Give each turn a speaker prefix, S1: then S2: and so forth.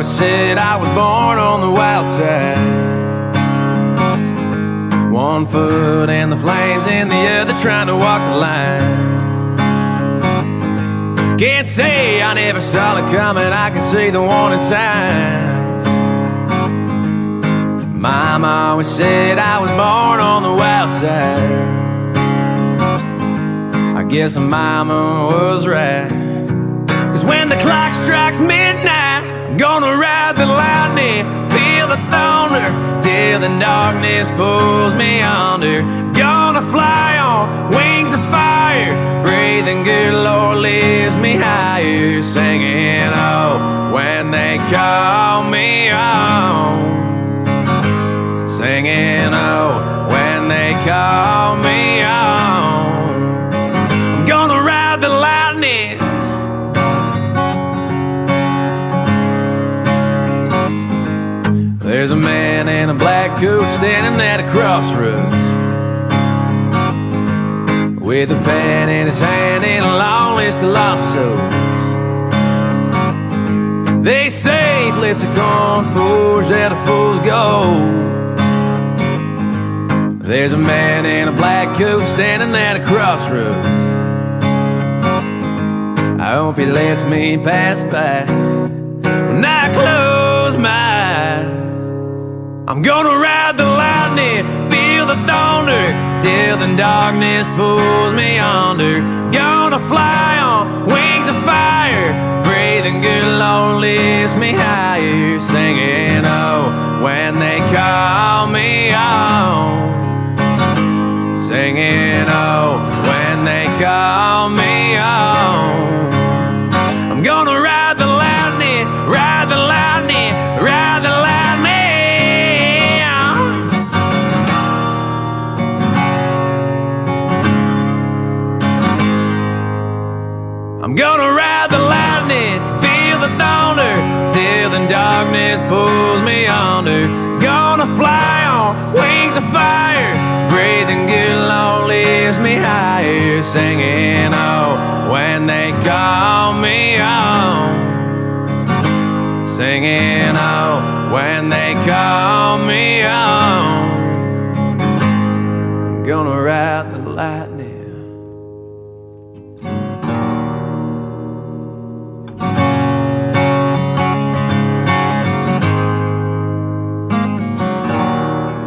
S1: always said I was born on the wild side. One foot in the flames and the other trying to walk the line. Can't say I never saw it coming, I can see the warning signs. Mama always said I was born on the wild side. I guess Mama was right. 'Cause when the clock strikes midnight, I'm gonna ride the lightning, feel the thunder, till the darkness pulls me under. Gonna fly on wings of fire, breathing good, Lord lifts me higher. Singing, oh, when they call me home. Singing, oh, when they call me home. I'm gonna ride the lightning. There's a man in a black coat standing at a crossroads, with a pen in his hand and a long list of lost souls. They say flips a coin, forged out of fool's gold. There's a man in a black coat standing at a crossroads. I hope he lets me pass by when I close my eyes. I'm gonna ride the lightning, feel the thunder, till the darkness pulls me under. Gonna fly on wings of fire, breathing good, Lord lifts me higher. Singing, oh, when they call me home. Singing, oh, when they call me home. I'm gonna ride the lightning, ride the lightning, ride the lightning. I'm gonna ride the lightning, feel the thunder, till the darkness pulls me under. Gonna fly on wings of fire, breathing good, Lord lifts me higher. Singing, oh, when they call me home. Singing, oh, when they call me